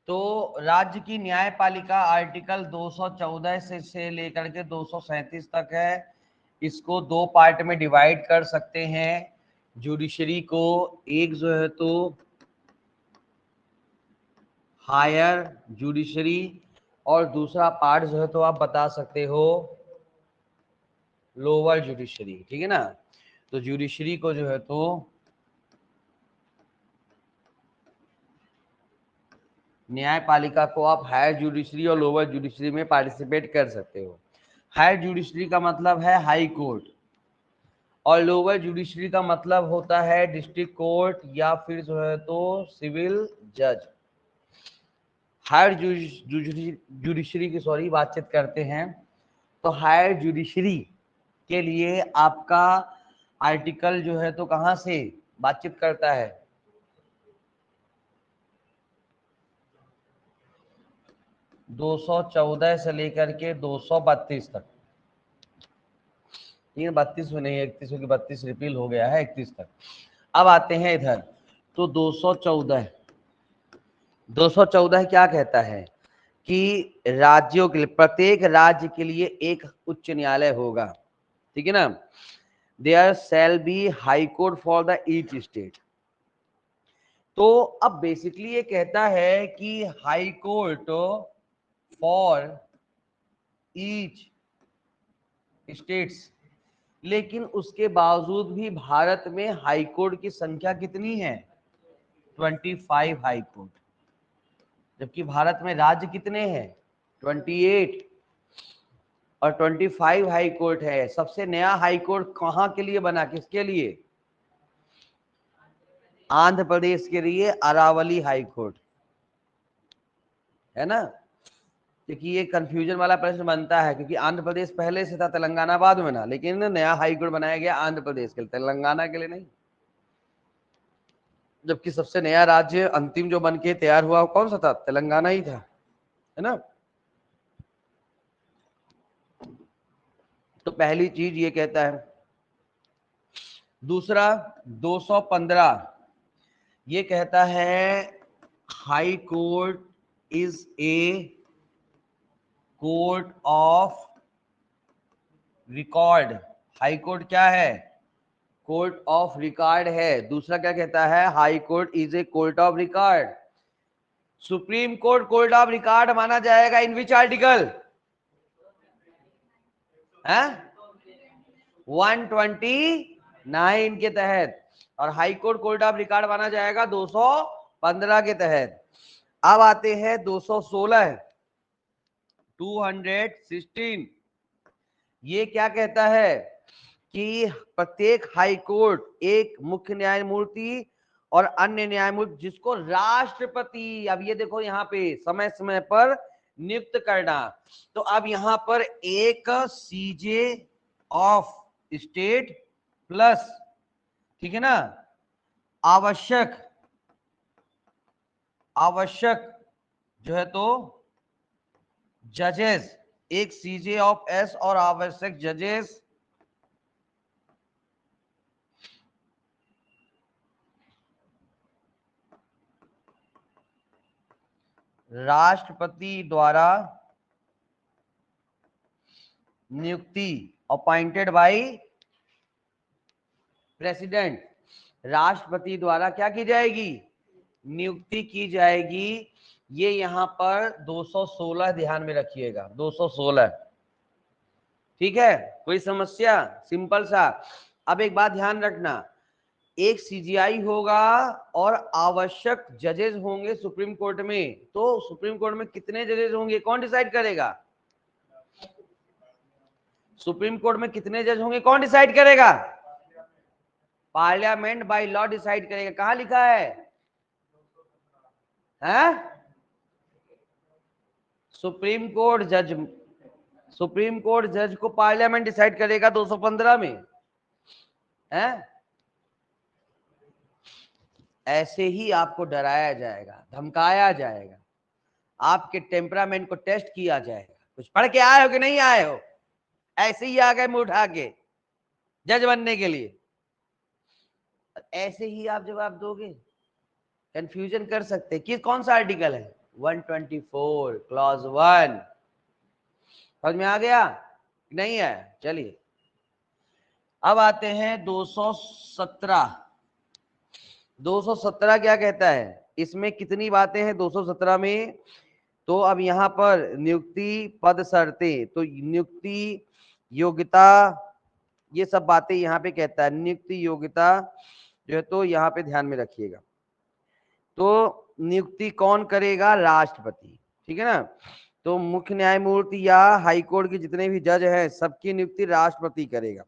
तो राज्य की न्यायपालिका आर्टिकल 214 से लेकर के 237 तक है। इसको दो पार्ट में डिवाइड कर सकते हैं जुडिशरी को। एक जो है तो हायर जुडिशरी और दूसरा पार्ट जो है तो आप बता सकते हो लोअर जुडिशरी, ठीक है ना। तो जुडिशरी को जो है तो न्यायपालिका को आप हायर जुडिशरी और लोअर जुडिशरी में पार्टिसिपेट कर सकते हो। हायर जुडिशरी का मतलब है हाई कोर्ट और लोअर जुडिशरी का मतलब होता है डिस्ट्रिक्ट कोर्ट या फिर जो है तो सिविल जज। हायर जुडिशरी की सॉरी बातचीत करते हैं। तो हायर जुडिशरी के लिए आपका आर्टिकल जो है तो कहां से बातचीत करता है, 214 से लेकर के 232 तक। 32 में नहीं, 31 की 32 रिपील हो गया है, 31 तक। अब आते हैं इधर। तो 214 क्या कहता है कि राज्यों के लिए, प्रत्येक राज्य के लिए एक उच्च न्यायालय होगा, ठीक है ना। There shall be high court for the each state. तो अब बेसिकली ये कहता है कि high court for each states, लेकिन उसके बावजूद भी भारत में हाई कोर्ट की संख्या कितनी है, 25 हाई कोर्ट, जबकि भारत में राज्य कितने हैं, 28 और 25 हाई कोर्ट है। सबसे नया हाई कोर्ट कहां के लिए बना, किसके लिए, आंध्र प्रदेश के लिए अरावली हाई कोर्ट, है ना। क्योंकि ये कंफ्यूजन वाला प्रश्न बनता है, क्योंकि आंध्र प्रदेश पहले से था, तेलंगाना बाद में ना, लेकिन नया हाई कोर्ट बनाया गया आंध्र प्रदेश के लिए, तेलंगाना के लिए नहीं। जबकि सबसे नया राज्य अंतिम जो बन के तैयार हुआ वो कौन सा था, तेलंगाना ही था, है ना। तो पहली चीज ये कहता है। दूसरा 215 ये कहता है high court is a court of record. High court क्या है, कोर्ट ऑफ रिकॉर्ड है। दूसरा क्या कहता है, high court is a court of record. Supreme court court of record माना जाएगा इन विच आर्टिकल है, 129 के तहत, और high court court of record माना जाएगा 215 के तहत। अब आते हैं 216, 216। ये क्या कहता है कि प्रत्येक हाई कोर्ट एक मुख्य न्यायमूर्ति और अन्य न्यायमूर्ति जिसको राष्ट्रपति, अब ये देखो यहाँ पे समय समय पर नियुक्त करना। तो अब यहाँ पर एक सीजे ऑफ स्टेट प्लस, ठीक है ना, आवश्यक आवश्यक जो है तो जजेस, एक सीजे ऑफ एस और आवश्यक जजेस राष्ट्रपति द्वारा नियुक्ति, अपॉइंटेड बाय प्रेसिडेंट। राष्ट्रपति द्वारा क्या की जाएगी, नियुक्ति की जाएगी। ये यहां पर 216 ध्यान में रखिएगा, 216, ठीक है। कोई समस्या, सिंपल सा। अब एक बात ध्यान रखना, एक सीजीआई होगा और आवश्यक जजेस होंगे सुप्रीम कोर्ट में। तो सुप्रीम कोर्ट में कितने जजेस होंगे कौन डिसाइड करेगा, सुप्रीम कोर्ट में कितने जज होंगे कौन डिसाइड करेगा, पार्लियामेंट बाय लॉ डिसाइड करेगा। कहां लिखा है, सुप्रीम कोर्ट जज, सुप्रीम कोर्ट जज को पार्लियामेंट डिसाइड करेगा 215 में, है। ऐसे ही आपको डराया जाएगा, धमकाया जाएगा, आपके टेम्परामेंट को टेस्ट किया जाएगा। कुछ पढ़ के आए हो कि नहीं आए हो, ऐसे ही आ गए मुंह उठा के जज बनने के लिए, ऐसे ही आप जवाब दोगे। कंफ्यूजन कर सकते कि कौन सा आर्टिकल है, 124 क्लॉज 1 समझ में आ गया? नहीं है? चलिए अब आते हैं 217। 217 क्या कहता है? इसमें कितनी बातें हैं 217 में? तो अब यहां पर नियुक्ति, पद, शर्तें, तो नियुक्ति, योग्यता, ये सब बातें यहां पे कहता है। नियुक्ति, योग्यता जो है तो यहां पे ध्यान में रखिएगा। तो नियुक्ति कौन करेगा? राष्ट्रपति, ठीक है ना। तो मुख्य न्यायमूर्ति या हाईकोर्ट के जितने भी जज हैं सबकी नियुक्ति राष्ट्रपति करेगा,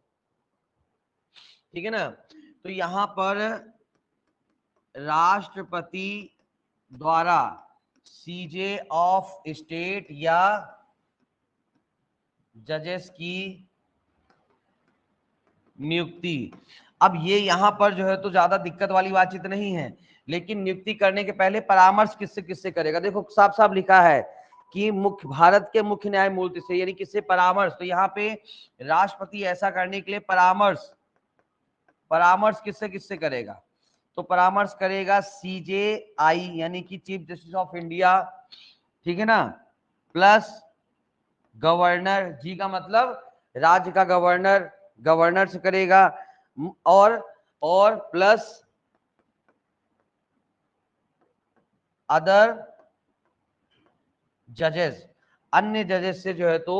ठीक है ना। तो यहां पर राष्ट्रपति द्वारा सीजे ऑफ स्टेट या जजेस की नियुक्ति। अब ये यहां पर जो है तो ज्यादा दिक्कत वाली बातचीत नहीं है, लेकिन नियुक्ति करने के पहले परामर्श किससे किससे करेगा? देखो साफ साफ लिखा है कि मुख्य भारत के मुख्य न्यायमूर्ति से, यानी किससे परामर्श। तो यहाँ पे राष्ट्रपति ऐसा करने के लिए परामर्श किससे किससे करेगा? तो परामर्श करेगा CJI यानी कि चीफ जस्टिस ऑफ इंडिया, ठीक है ना, प्लस गवर्नर, जी का मतलब राज्य का गवर्नर, गवर्नर से करेगा, और प्लस अदर जजेस, अन्य जजेस से जो है तो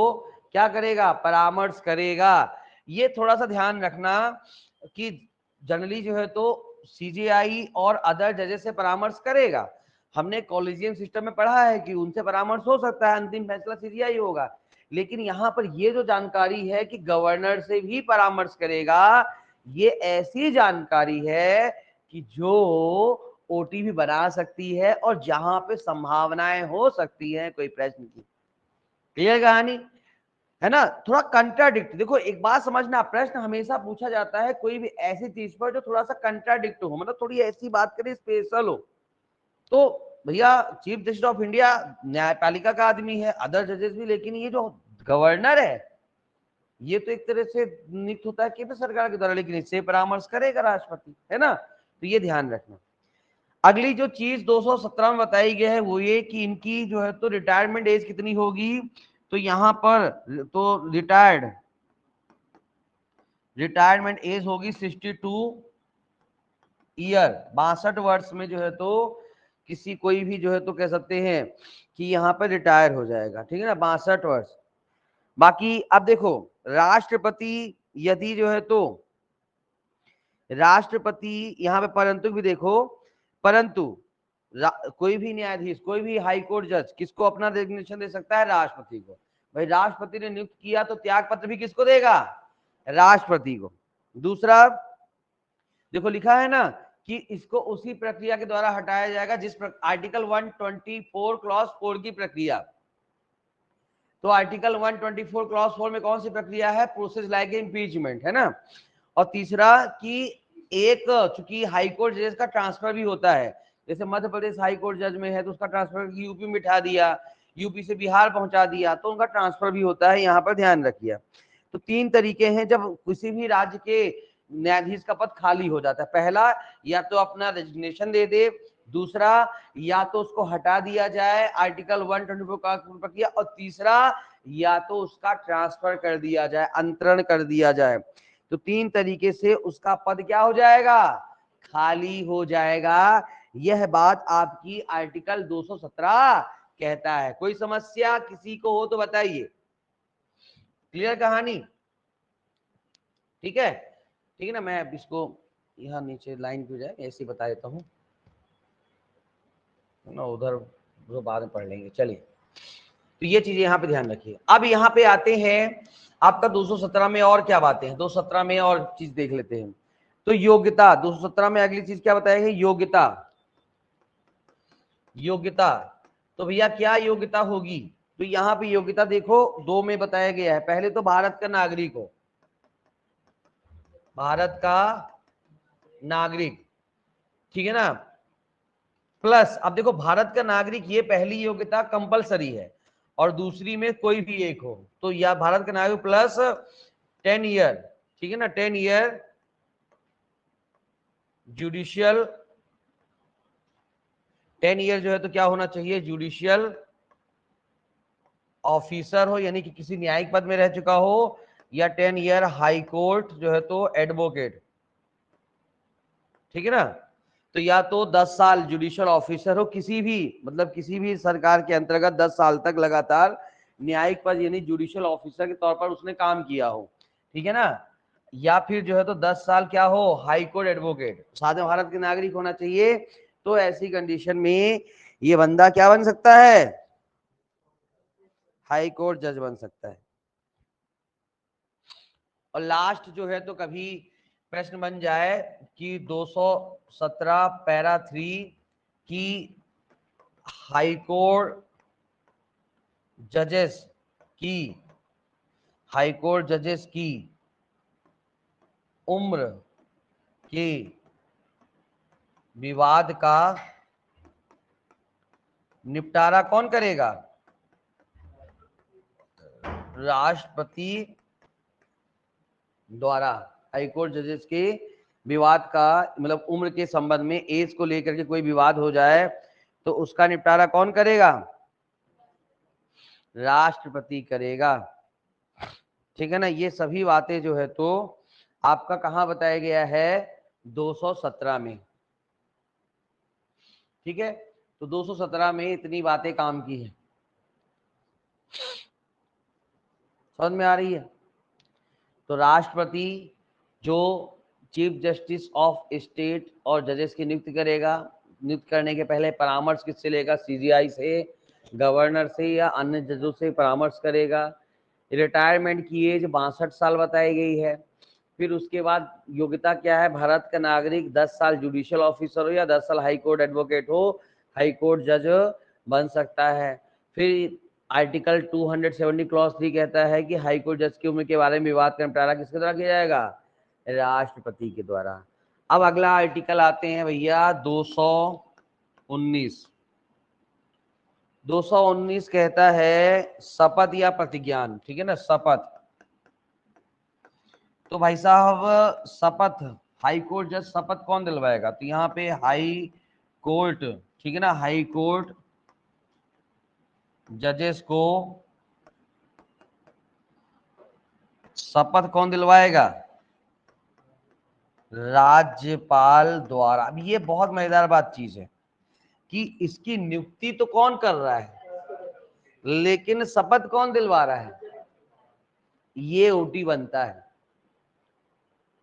क्या करेगा? परामर्श करेगा। ये थोड़ा सा ध्यान रखना कि जनरली जो है तो CJI और अदर जजेस से परामर्श करेगा। हमने कॉलेजियम सिस्टम में पढ़ा है कि उनसे परामर्श हो सकता है, अंतिम फैसला CJI होगा। लेकिन यहां पर ये जो जानकारी है कि गवर्नर से भी परामर्श करेगा, ये ऐसी जानकारी है कि जो ओटी भी बना सकती है और जहां पे संभावनाएं हो सकती हैं कोई प्रश्न की। क्लियर कहानी है ना? थोड़ा कंट्राडिक्ट, देखो एक बात समझना, प्रश्न हमेशा पूछा जाता है कोई भी ऐसी चीज पर जो थोड़ा सा कंट्राडिक्ट हो, मतलब थोड़ी ऐसी बात करें स्पेशल हो। तो भैया चीफ जस्टिस ऑफ इंडिया न्यायपालिका का आदमी है, अदर जजेस भी, लेकिन ये जो गवर्नर है ये तो एक तरह से नियुक्त होता है केंद्र सरकार के द्वारा, लेकिन इससे परामर्श करेगा राष्ट्रपति, है ना। तो ये ध्यान रखना। अगली जो चीज 217 में बताई गई है वो ये कि इनकी जो है तो रिटायरमेंट एज कितनी होगी। तो यहां पर तो रिटायरमेंट एज होगी 62 ईयर, 62 वर्ष में जो है तो किसी कोई भी जो है तो कह सकते हैं कि यहाँ पर रिटायर हो जाएगा, ठीक है ना, 62 वर्ष। बाकी अब देखो राष्ट्रपति यदि जो है तो राष्ट्रपति यहाँ पे परंतु भी देखो, परंतु कोई भी न्यायाधीश, कोई भी हाई कोर्ट जज किसको अपना रेजिग्नेशन दे सकता है? राष्ट्रपति को। भाई राष्ट्रपति ने नियुक्त किया तो त्याग पत्र भी किसको देगा? राष्ट्रपति को। दूसरा देखो लिखा है ना कि इसको उसी प्रक्रिया के द्वारा हटाया जाएगा जिस आर्टिकल 124 क्लॉज 4 की प्रक्रिया। तो आर्टिकल 124 क्लॉज 4 में कौन सी प्रक्रिया है? प्रोसेस लाइक इम्पीचमेंट, है ना। और तीसरा कि एक चूंकि हाईकोर्ट जज का ट्रांसफर भी होता है, जैसे मध्य प्रदेश हाईकोर्ट जज में है तो उसका ट्रांसफर यूपी में बिठा दिया, यूपी से बिहार पहुंचा दिया, तो उनका ट्रांसफर भी होता है, यहाँ पर ध्यान रखिए। तो 3 तरीके हैं जब किसी भी राज्य के न्यायाधीश का पद खाली हो जाता है। पहला, या तो अपना रेजिग्नेशन दे दे, दूसरा या तो उसको हटा दिया जाए आर्टिकल 124 का प्रक्रिया, और तीसरा या तो उसका ट्रांसफर कर दिया जाए, अंतरण कर दिया जाए। तो 3 तरीके से उसका पद क्या हो जाएगा? खाली हो जाएगा। यह बात आपकी आर्टिकल 217 कहता है। कोई समस्या किसी को हो तो बताइए। क्लियर कहानी? ठीक है, ठीक है ना। मैं अब इसको यहाँ नीचे लाइन पे जाए ऐसे बता देता हूँ ना, उधर जो बाद में पढ़ लेंगे। चलिए, तो ये चीजें यहाँ पे ध्यान रखिए। अब यहाँ पे आते हैं आपका 217 में और क्या बातें हैं। 217 में और चीज देख लेते हैं। तो योग्यता, 217 में अगली चीज क्या बताएगी? योग्यता। योग्यता तो भैया क्या योग्यता होगी? तो यहाँ पे योग्यता देखो 2 में बताया गया है। पहले तो भारत का नागरिक हो, भारत का नागरिक, ठीक है ना। प्लस अब देखो भारत का नागरिक, ये पहली योग्यता कंपलसरी है, और दूसरी में कोई भी एक हो। तो या भारत का नागरिक प्लस 10 ईयर, ठीक है ना, 10 ईयर जुडिशियल 10 ईयर जो है तो क्या होना चाहिए, जुडिशियल ऑफिसर हो यानी कि किसी न्यायिक पद में रह चुका हो, या 10 ईयर हाई कोर्ट जो है तो एडवोकेट, ठीक है ना। तो या तो 10 साल जुडिशियल ऑफिसर हो किसी भी, मतलब किसी भी सरकार के अंतर्गत 10 साल तक लगातार न्यायिक पद यानी जुडिशियल ऑफिसर के तौर पर उसने काम किया हो, ठीक है ना। या फिर जो है तो 10 साल क्या हो, हाई कोर्ट एडवोकेट, साथ में भारत के नागरिक होना चाहिए। तो ऐसी कंडीशन में ये बंदा क्या बन सकता है, हाई कोर्ट जज बन सकता है। और लास्ट जो है तो कभी प्रश्न बन जाए कि 217 पैरा 3 की हाई कोर्ट जजेस की हाई कोर्ट जजेस की उम्र के विवाद का निपटारा कौन करेगा, राष्ट्रपति द्वारा। हाईकोर्ट जजेस के विवाद का मतलब उम्र के संबंध में, एज को लेकर के कोई विवाद हो जाए तो उसका निपटारा कौन करेगा, राष्ट्रपति करेगा, ठीक है ना। ये सभी बातें जो है तो आपका कहां बताया गया है, 217 में, ठीक है। तो 217 में इतनी बातें काम की है, समझ में आ रही है। तो राष्ट्रपति जो चीफ जस्टिस ऑफ स्टेट और जजेस की नियुक्ति करेगा, नियुक्त करने के पहले परामर्श किससे लेगा, सीजीआई से, गवर्नर से या अन्य जजों से परामर्श करेगा। रिटायरमेंट की एज 62 साल बताई गई है। फिर उसके बाद योग्यता क्या है, भारत का नागरिक, 10 साल जुडिशियल ऑफिसर हो या 10 साल हाई कोर्ट एडवोकेट हो, हाई कोर्ट जज बन सकता है। फिर आर्टिकल 270 क्लॉज 3 कहता है कि हाई कोर्ट जज की उम्र के बारे में विवाद का निपटारा किसके द्वारा किया जाएगा, राष्ट्रपति के द्वारा। अब अगला आर्टिकल आते हैं भैया 219। 219 कहता है शपथ या प्रतिज्ञान, ठीक है ना, शपथ। तो भाई साहब शपथ, हाई कोर्ट जज शपथ कौन दिलवाएगा, तो यहाँ पे हाई कोर्ट, ठीक है ना, हाई कोर्ट जजेस को शपथ कौन दिलवाएगा, राज्यपाल द्वारा। अब ये बहुत मजेदार बात चीज है कि इसकी नियुक्ति तो कौन कर रहा है, लेकिन शपथ कौन दिलवा रहा है, ये ओटी बनता है।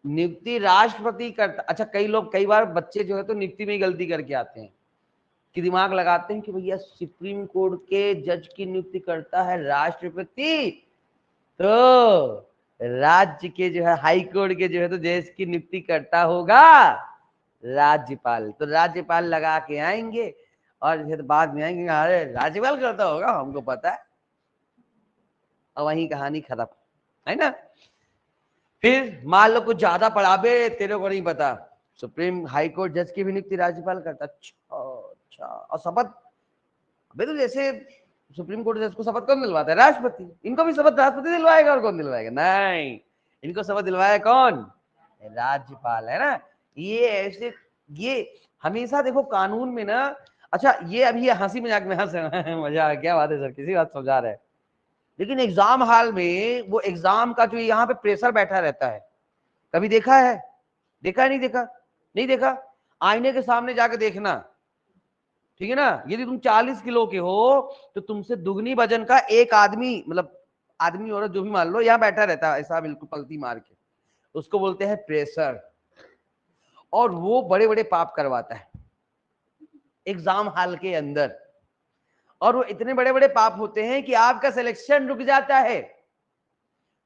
नियुक्ति राष्ट्रपति करता। अच्छा, कई लोग, कई बार बच्चे जो है तो नियुक्ति में ही गलती करके आते हैं कि दिमाग लगाते हैं कि भैया सुप्रीम कोर्ट के जज की नियुक्ति करता है राष्ट्रपति, तो राज्य के जो है हाई कोर्ट के जो है तो जज की नियुक्ति करता होगा राज्यपाल। तो राज्यपाल लगा के आएंगे और फिर बाद में आएंगे, अरे राज्यपाल करता होगा, हमको पता है, और वही कहानी खत्म, है ना। फिर मान लो कुछ ज्यादा पढ़ा बे, तेरे को नहीं पता, सुप्रीम हाई कोर्ट जज की भी नियुक्ति राज्यपाल करता। अच्छा अच्छा, और शपथ, अबे तो जैसे सुप्रीम कोर्ट जज को शपथ कौन दिलवाता है, राष्ट्रपति, इनको भी शपथ राष्ट्रपति दिलवाएगा, और कौन दिलवाएगा, नहीं, इनको शपथ दिलवाएगा कौन, राज्यपाल, है ना। ये ऐसे, ये हमेशा देखो कानून में ना। अच्छा, ये अभी हंसी मजाक में हंस मजा आ, क्या बात है सर, किसी बात समझा रहे हैं, लेकिन एग्जाम हॉल में वो एग्जाम का जो यहाँ पे प्रेशर बैठा रहता है, कभी देखा है, देखा है, नहीं देखा, नहीं देखा, आईने के सामने जाके देखना, ठीक है ना। यदि तुम 40 किलो के हो तो तुमसे दुगनी वजन का एक आदमी, मतलब आदमी औरत जो भी मान लो, यहाँ बैठा रहता है ऐसा बिल्कुल पलटी मार के, उसको बोलते हैं प्रेशर, और वो बड़े बड़े पाप करवाता है एग्जाम हॉल के अंदर, और वो इतने बड़े बड़े पाप होते हैं कि आपका सिलेक्शन रुक जाता है।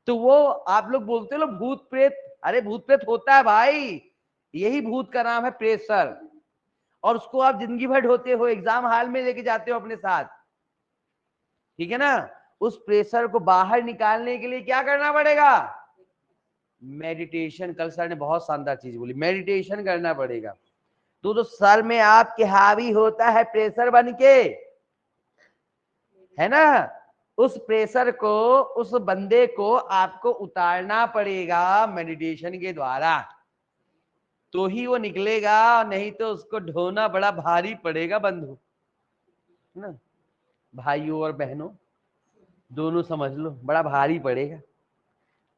तो वो आप लोग बोलते हो भूत प्रेत, अरे भूत प्रेत होता है भाई, यही भूत का नाम है प्रेशर, और उसको आप जिंदगी भर ढोते हो, एग्जाम हॉल में लेके जाते हो अपने साथ, ठीक है ना। उस प्रेशर को बाहर निकालने के लिए क्या करना पड़ेगा, मेडिटेशन। कल सर ने बहुत शानदार चीज बोली, मेडिटेशन करना पड़ेगा। तो सर में आपके हावी होता है प्रेशर बन के, है ना, उस प्रेशर को, उस बंदे को आपको उतारना पड़ेगा मेडिटेशन के द्वारा। तो ही वो निकलेगा, नहीं तो उसको ढोना बड़ा भारी पड़ेगा बंधु ना। भाइयों और बहनों दोनों समझ लो, बड़ा भारी पड़ेगा,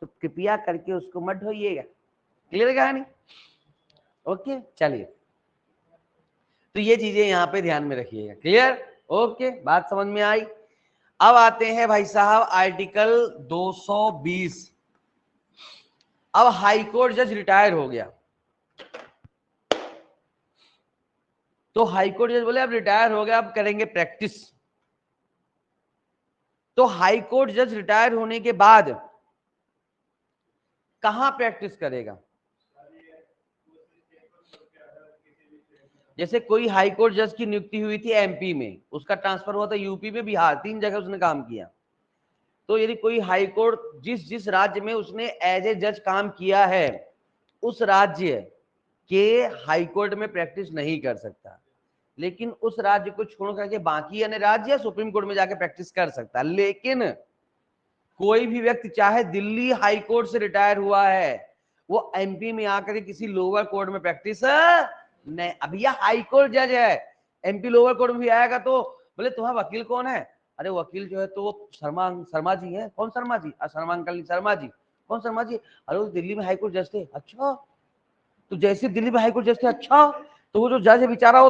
तो कृपया करके उसको मत ढोइएगा। क्लियर कहानी? ओके चलिए, तो ये चीजें यहाँ पे ध्यान में रखिएगा। क्लियर? ओके, बात समझ में आई। अब आते हैं भाई साहब आर्टिकल 220। अब हाईकोर्ट जज रिटायर हो गया, तो हाईकोर्ट जज बोले अब रिटायर हो गया, अब करेंगे प्रैक्टिस। तो हाईकोर्ट जज रिटायर होने के बाद कहां प्रैक्टिस करेगा? जैसे कोई हाईकोर्ट जज की नियुक्ति हुई थी एमपी में, उसका ट्रांसफर हुआ था यूपी में, बिहार, 3 जगह उसने काम किया। तो यदि कोई हाईकोर्ट जिस जिस राज्य में उसने एज ए जज काम किया है, उस राज्य के हाईकोर्ट में प्रैक्टिस नहीं कर सकता, लेकिन उस राज्य को छोड़ करके बाकी अन्य राज्य या सुप्रीम कोर्ट में जाके प्रैक्टिस कर सकता। लेकिन कोई भी व्यक्ति चाहे दिल्ली हाईकोर्ट से रिटायर हुआ है, वो एमपी में आकर किसी लोअर कोर्ट में प्रैक्टिस नहीं। अभी यह हाईकोर्ट जज है, एमपी लोअर कोर्ट में भी आएगा तो बोले तुम्हारा वकील कौन है? अरे वकील जो है तो शर्मा शर्मा जी है। कौन शर्मा जी? शर्मा अंकल शर्मा जी। कौन शर्मा जी? अरे वो दिल्ली में हाईकोर्ट जज थे। अच्छा, तो जैसे दिल्ली में हाईकोर्ट जज थे, अच्छा, तो वो जो जज है बेचारा वो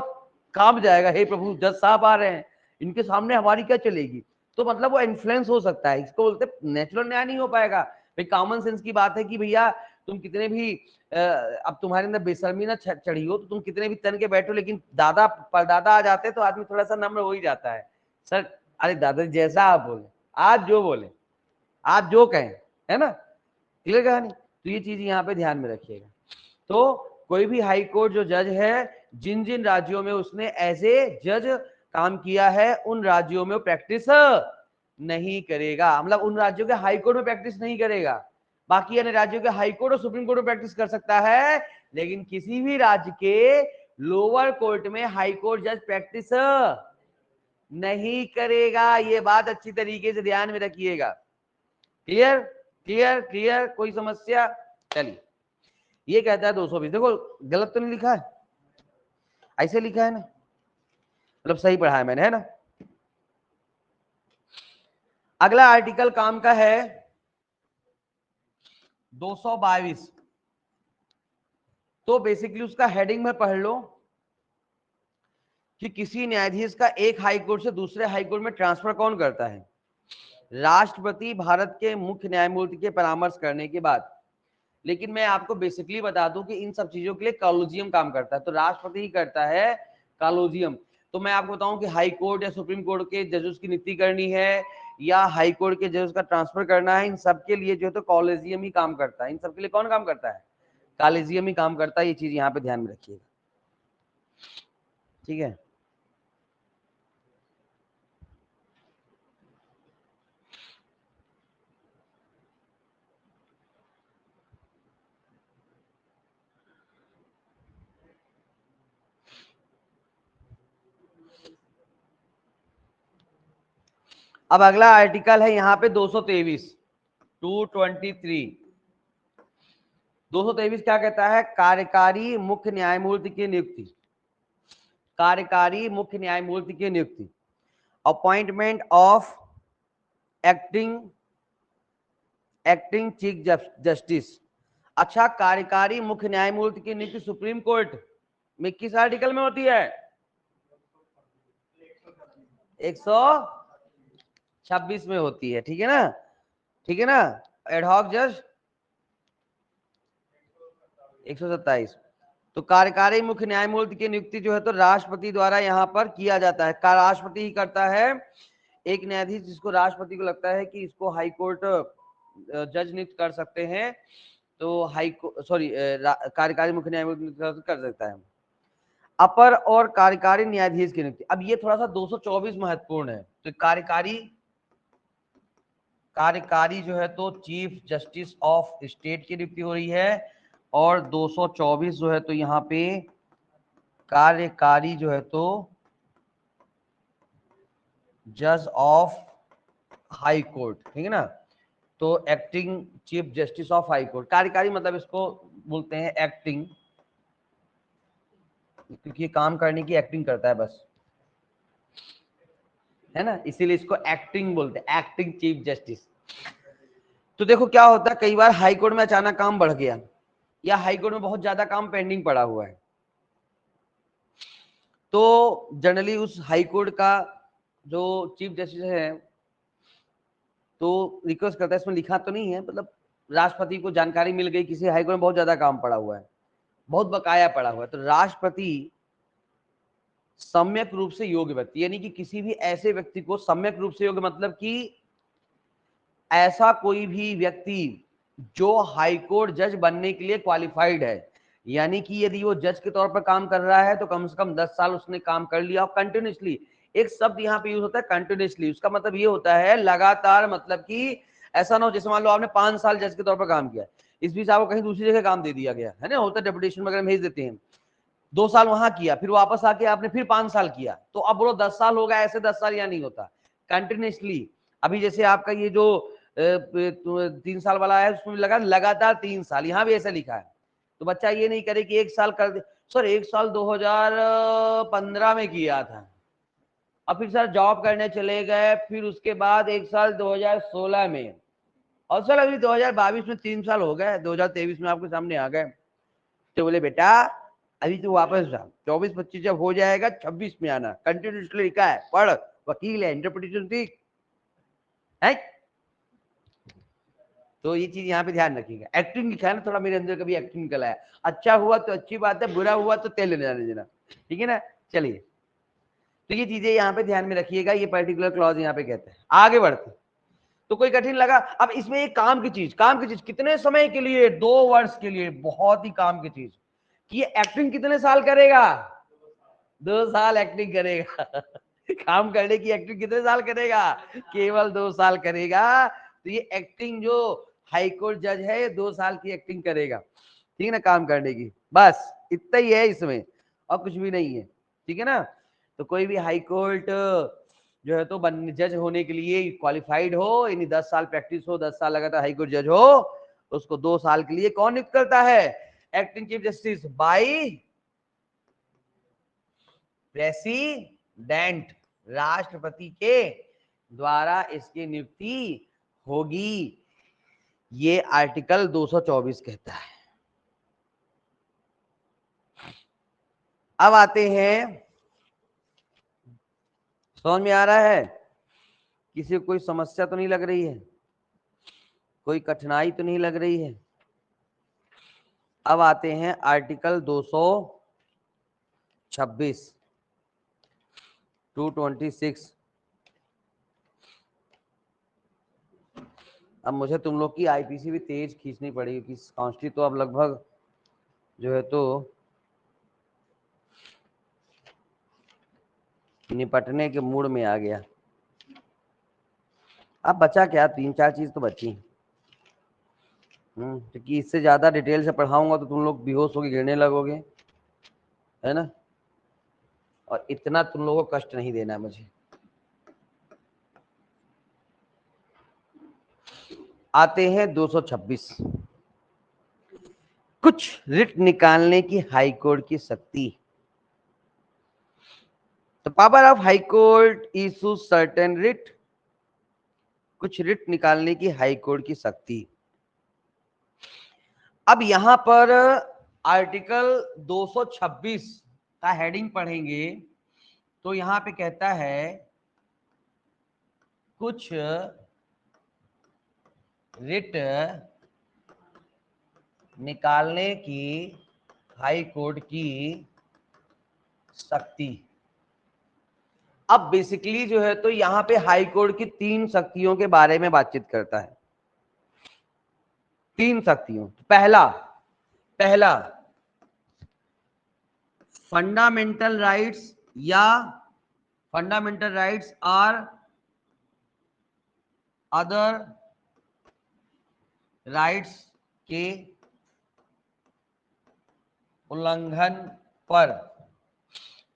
काम जाएगा, हे प्रभु जज साहब आ रहे हैं, इनके सामने हमारी क्या चलेगी। तो मतलब वो इन्फ्लुएंस हो सकता है, इसको बोलते नेचुरल न्याय नहीं हो पाएगा भाई। कॉमन सेंस की बात है कि भैया तुम कितने भी अब तुम्हारे अंदर बेशर्मी ना चढ़ी हो, तो तुम कितने भी तन के बैठो, लेकिन दादा परदादा आ जाते तो आदमी थोड़ा सा नम्र हो ही जाता है। सर, अरे दादा जैसा आप बोले, आज जो बोले, आप जो कहें, है ना। क्लियर कहानी? तो ये चीज यहाँ पे ध्यान में रखिएगा। तो कोई भी हाई कोर्ट जो जज है, जिन जिन राज्यों में उसने एज ए जज काम किया है, उन राज्यों में प्रैक्टिस नहीं करेगा। मतलब उन राज्यों के हाई कोर्ट में प्रैक्टिस नहीं करेगा। बाकी अन्य राज्यों के हाई कोर्ट और सुप्रीम कोर्ट में प्रैक्टिस कर सकता है, लेकिन किसी भी राज्य के लोअर कोर्ट में हाई कोर्ट जज प्रैक्टिस नहीं करेगा। ये बात अच्छी तरीके से ध्यान में रखिएगा। क्लियर? क्लियर? क्लियर? कोई समस्या? चलिए, ये कहता है 220। देखो गलत तो नहीं लिखा है, ऐसे लिखा है ना, मतलब सही पढ़ा है मैंने, है ना। अगला आर्टिकल काम का है 222। तो बेसिकली उसका हेडिंग में पढ़ लो कि किसी न्यायाधीश का एक हाईकोर्ट से दूसरे हाईकोर्ट में ट्रांसफर कौन करता है? राष्ट्रपति, भारत के मुख्य न्यायमूर्ति के परामर्श करने के बाद। लेकिन मैं आपको बेसिकली बता दूं कि इन सब चीजों के लिए कॉलोजियम काम करता है, तो राष्ट्रपति ही करता है कॉलोजियम। तो मैं आपको बताऊं कि हाई कोर्ट या सुप्रीम कोर्ट के जजेस की नियुक्ति करनी है या हाई कोर्ट के जजेस का ट्रांसफर करना है, इन सब के लिए जो है तो कॉलेजियम ही काम करता है। इन सब के लिए कौन काम करता है? कॉलेजियम ही काम करता है। ये चीज यहाँ पे ध्यान में रखिएगा, ठीक है। अब अगला आर्टिकल है यहाँ पे 223, 223। 223 क्या कहता है? कार्यकारी मुख्य न्यायमूर्ति की नियुक्ति। कार्यकारी मुख्य न्यायमूर्ति की नियुक्ति, appointment of acting chief justice. अच्छा, कार्यकारी मुख्य न्यायमूर्ति की नियुक्ति सुप्रीम कोर्ट में किस आर्टिकल में होती है? 126 में होती है, ठीक है ना, ठीक है ना। एडहॉक जज 127। तो कार्यकारी मुख्य न्यायमूर्ति की नियुक्ति जो है तो राष्ट्रपति द्वारा यहाँ पर किया जाता है, राष्ट्रपति ही करता है। एक न्यायाधीश जिसको राष्ट्रपति को लगता है कि इसको हाई कोर्ट जज नियुक्त कर सकते हैं, तो कार्यकारी मुख्य न्यायमूर्ति कर सकता है। अपर और कार्यकारी न्यायाधीश की नियुक्ति। अब ये थोड़ा सा 224 महत्वपूर्ण है। तो कार्यकारी जो है तो चीफ जस्टिस ऑफ स्टेट की नियुक्ति हो रही है, और 224 जो है तो यहाँ पे कार्यकारी जो है तो जज ऑफ हाई कोर्ट, ठीक है ना। तो acting chief justice of high court, कार्यकारी मतलब इसको बोलते हैं एक्टिंग क्योंकि ये काम करने की एक्टिंग करता है बस, है ना, इसीलिए इसको एक्टिंग बोलते हैं, एक्टिंग चीफ जस्टिस। तो देखो क्या होता है, कई बार हाई कोर्ट में अचानक काम बढ़ गया या हाई कोर्ट में बहुत ज्यादा काम पेंडिंग पड़ा हुआ है, तो जनरली उस हाई कोर्ट का जो चीफ जस्टिस है तो रिक्वेस्ट करता है, इसमें लिखा तो नहीं है, मतलब राष्ट्रपति को जानकारी मिल गई किसी हाई कोर्ट में बहुत ज्यादा काम पड़ा हुआ है, बहुत बकाया पड़ा हुआ है, तो राष्ट्रपति सम्यक रूप से योग्य व्यक्ति, यानी कि किसी भी ऐसे व्यक्ति को सम्यक रूप से योग्य, मतलब कि ऐसा कोई भी व्यक्ति जो हाईकोर्ट जज बनने के लिए क्वालिफाइड है, यानी कि यदि वो जज के तौर पर काम कर रहा है तो कम से कम 10 साल उसने काम कर लिया और कंटिन्यूसली, एक शब्द यहाँ पे यूज होता है कंटिन्यूसली, उसका मतलब ये होता है लगातार, मतलब कि ऐसा ना हो जैसे मान लो आपने 5 साल जज के तौर पर काम किया, इस बीच आपको कहीं दूसरी जगह काम दे दिया गया है ना, होता है डेपुटेशन वगैरह भेज देते हैं, 2 साल वहां किया, फिर वापस आके आपने फिर 5 साल किया, तो अब बोलो 10 साल हो गया, ऐसे 10 साल या नहीं होता, कंटिन्यूसली। अभी जैसे आपका ये जो 3 साल वाला है उसमें लगा लगातार 3 साल, यहाँ भी ऐसा लिखा है, तो बच्चा ये नहीं करे कि 1 साल कर दे, सर 1 साल 2015 में किया था, अब फिर सर जॉब करने चले गए, फिर उसके बाद 1 साल 2016 में, और सर अभी 2022 में 3 साल हो गए, 2023 में आपके सामने आ गए, तो बोले बेटा अभी तो वापस जा, 24-25 जब हो जाएगा 26 में आना, कंटिन्यूसली लिखा है, पढ़, वकील है, इंटरप्रिटेशन सीख है। तो ये चीज यहाँ पे ध्यान रखिएगा, एक्टिंग लिखा है ना, थोड़ा मेरे अंदर कभी एक्टिंग निकला है, अच्छा हुआ तो अच्छी बात है, बुरा हुआ तो तेल जाने देना, ठीक है ना। चलिए, तो ये चीजें यहाँ पे ध्यान में रखिएगा, ये पर्टिकुलर क्लॉज यहाँ पे कहते हैं। आगे बढ़ते, तो कोई कठिन लगा, अब इसमें एक काम की चीज कितने समय के लिए, 2 वर्ष के लिए, बहुत ही काम की चीज कि ये एक्टिंग कितने साल करेगा, 2 साल एक्टिंग करेगा काम करने की एक्टिंग कितने साल करेगा, केवल 2 साल करेगा, तो ये एक्टिंग जो हाईकोर्ट जज है ये 2 साल की एक्टिंग करेगा, ठीक है ना, काम करने की, बस इतना ही है इसमें, और कुछ भी नहीं है, ठीक है ना। तो कोई भी हाईकोर्ट जो है तो जज होने के लिए क्वालिफाइड हो, यानी 10 साल प्रैक्टिस हो, 10 साल लगातार हाईकोर्ट जज हो, उसको 2 साल के लिए कौन नियुक्त करता है, acting chief justice by president, राष्ट्रपति के द्वारा इसकी नियुक्ति होगी, ये आर्टिकल 224 कहता है। अब आते हैं, समझ में आ रहा है, किसी को कोई समस्या तो नहीं लग रही है, कोई कठिनाई तो नहीं लग रही है। अब आते हैं आर्टिकल 226 226। अब मुझे तुम लोग की आईपीसी भी तेज खींचनी पड़ेगी, कि कॉन्स्टी तो अब लगभग जो है तो निपटने के मूड में आ गया। अब बचा क्या, 3-4 चीज तो बची, क्योंकि इससे ज्यादा डिटेल से पढ़ाऊंगा तो तुम लोग बेहोश होकर गिरने लगोगे, है ना, और इतना तुम लोगों को कष्ट नहीं देना मुझे। आते हैं 226, कुछ रिट निकालने की हाई कोर्ट की शक्ति। The power of high court issue certain writ, कुछ रिट निकालने की हाई कोर्ट की शक्ति। अब यहां पर आर्टिकल 226 का हेडिंग पढ़ेंगे तो यहां पे कहता है कुछ रिट निकालने की हाई कोर्ट की शक्ति। अब बेसिकली जो है तो यहां पे हाई कोर्ट की 3 शक्तियों के बारे में बातचीत करता है, 3 शक्तियों। पहला फंडामेंटल राइट्स या fundamental rights or other rights के उल्लंघन पर,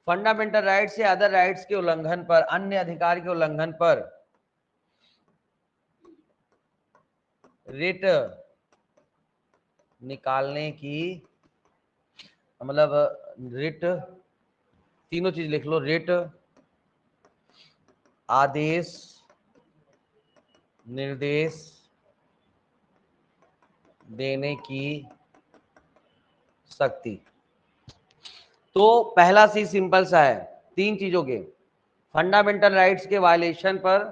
फंडामेंटल राइट्स या अदर राइट्स के उल्लंघन पर, अन्य अधिकार के उल्लंघन पर रिट निकालने की, मतलब रिट तीनों चीज लिख लो, रिट, आदेश, निर्देश देने की शक्ति। तो पहला सी सिंपल सा है, तीन चीजों के, फंडामेंटल राइट्स के वायलेशन पर,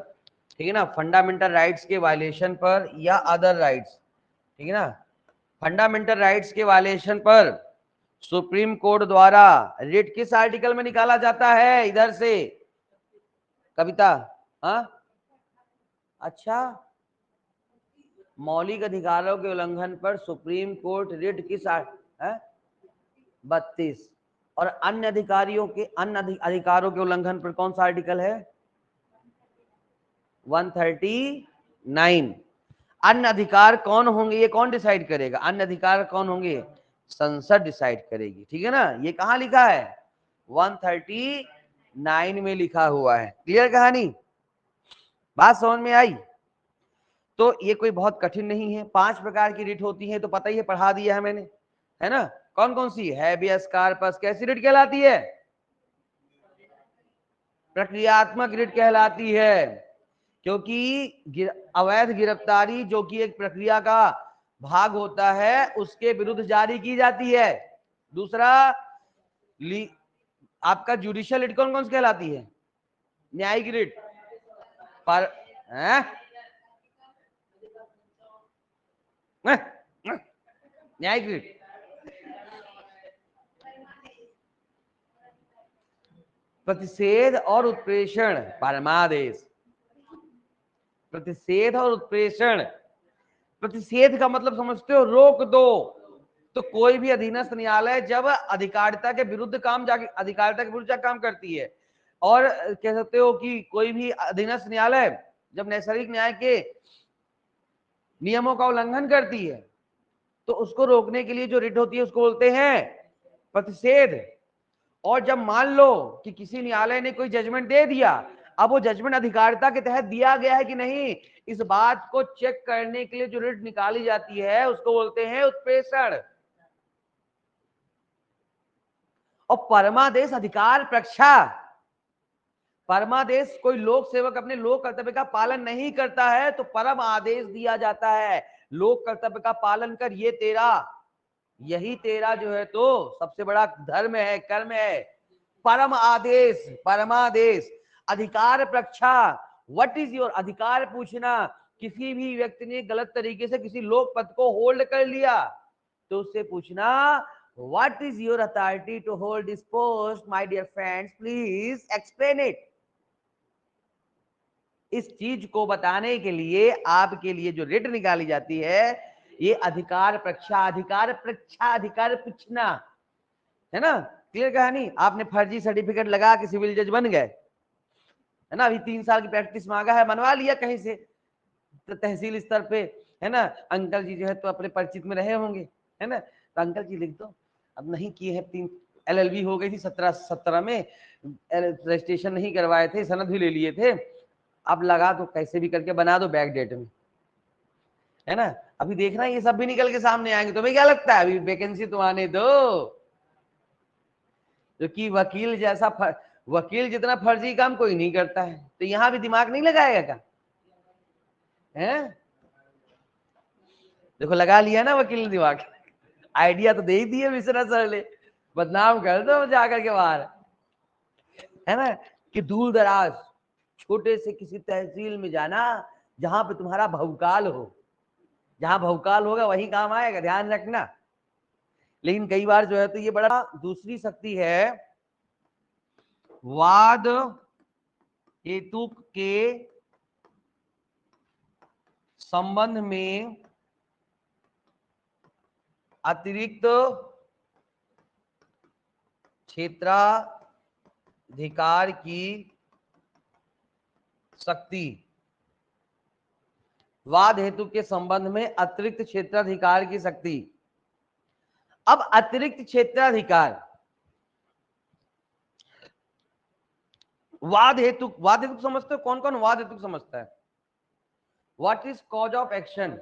ठीक है ना, फंडामेंटल राइट्स के वायलेशन पर या अदर राइट्स, ठीक है ना, फंडामेंटल राइट्स के वायलेशन पर सुप्रीम कोर्ट द्वारा रिट किस आर्टिकल में निकाला जाता है? इधर से कविता, हाँ अच्छा, मौलिक अधिकारों के उल्लंघन पर सुप्रीम कोर्ट रिट किस 32, और अन्य अधिकारियों के, अन्य अधिकारों के उल्लंघन पर कौन सा आर्टिकल है? 139। अन्य अधिकार कौन होंगे, ये कौन डिसाइड करेगा? अन्य अधिकार कौन होंगे? संसद डिसाइड करेगी, ठीक है ना। ये कहां लिखा है? 139 में लिखा हुआ है। क्लियर कहानी, बात समझ में आई? तो ये कोई बहुत कठिन नहीं है। 5 प्रकार की रिट होती है तो पता ही है, पढ़ा दिया है मैंने, है ना। कौन कौन सी? हैबियस कार्पस कैसी रिट कहलाती है? प्रक्रियात्मक रिट कहलाती है, क्योंकि अवैध गिरफ्तारी जो कि एक प्रक्रिया का भाग होता है उसके विरुद्ध जारी की जाती है। दूसरा, आपका जुडिशियल रिट कौन कौन सी कहलाती है? न्यायिक रिट पर न्यायिक रिट, प्रतिषेध और उत्प्रेषण, परमादेश, प्रतिषेध और उत्प्रेषण। प्रतिषेध का मतलब समझते हो? रोक दो। तो कोई भी अधीनस्थ न्यायालय जब अधिकारिता के विरुद्ध काम जाके अधिकारिता के विरुद्ध काम करती है, और कह सकते हो कि कोई भी अधीनस्थ न्यायालय जब नैसर्गिक न्याय के नियमों का उल्लंघन करती है, तो उसको रोकने के लिए जो रिट होती है उसको बोलते हैं प्रतिषेध। और जब मान लो कि किसी न्यायालय ने कोई जजमेंट दे दिया, अब वो जजमेंट अधिकारिता के तहत दिया गया है कि नहीं, इस बात को चेक करने के लिए जो रिट निकाली जाती है उसको बोलते हैं उत्प्रेषण। और परमादेश अधिकार प्रक्षा, परमादेश, कोई लोक सेवक अपने लोक कर्तव्य का पालन नहीं करता है तो परम आदेश दिया जाता है, लोक कर्तव्य का पालन कर, ये तेरा, यही तेरा जो है तो सबसे बड़ा धर्म है, कर्म है। परम आदेश, परमादेश। अधिकार प्रक्षा, व्हाट इज योर, अधिकार पूछना। किसी भी व्यक्ति ने गलत तरीके से किसी लोक पद को होल्ड कर लिया तो उससे पूछना, what is your authority to hold this post my dear friends, please explain it. इस चीज को बताने के लिए आपके लिए जो रिट निकाली जाती है, ये अधिकार प्रक्षा, अधिकार प्रक्षा, अधिकार पूछना, है ना। क्लियर कहानी। आपने फर्जी सर्टिफिकेट लगा के सिविल जज बन गए, है ना, अभी 3 साल की प्रैक्टिस मांगा है, बनवा लिया कहीं से, तो तहसील स्तर पे, है ना, अंकल जी जो है तो अपने परिचित में रहे होंगे, है ना, तो अंकल जी लिख दो। अब नहीं किए हैं, 3 LLB हो गई थी 17 में, रजिस्ट्रेशन नहीं करवाए थे, सनद भी ले लिए थे, अब लगा तो कैसे भी करके बना दो बैक डेट में, है ना। अभी देखना ये सब भी निकल के सामने आएंगे, तुम्हें क्या लगता है? अभी वैकेंसी तो आने दो। जो कि वकील जितना फर्जी काम कोई नहीं करता है, तो यहां भी दिमाग नहीं लगाएगा क्या? है, देखो लगा लिया ना वकील ने दिमाग, आइडिया तो दे ही दिए मिश्रा सर ने, बदनाम कर दो जाकर के बाहर, है ना। कि दूर दराज छोटे से किसी तहसील में जाना जहां पे तुम्हारा भवकाल हो, जहां भवकाल होगा वही काम आएगा, ध्यान रखना। लेकिन कई बार जो है तो ये बड़ा, दूसरी शक्ति है वाद हेतु के संबंध में अतिरिक्त क्षेत्राधिकार की शक्ति, वाद हेतु के संबंध में अतिरिक्त क्षेत्राधिकार की शक्ति। अब अतिरिक्त क्षेत्राधिकार, वाद हेतु समझते हो? कौन कौन वाद हेतु समझता है? What is cause of action?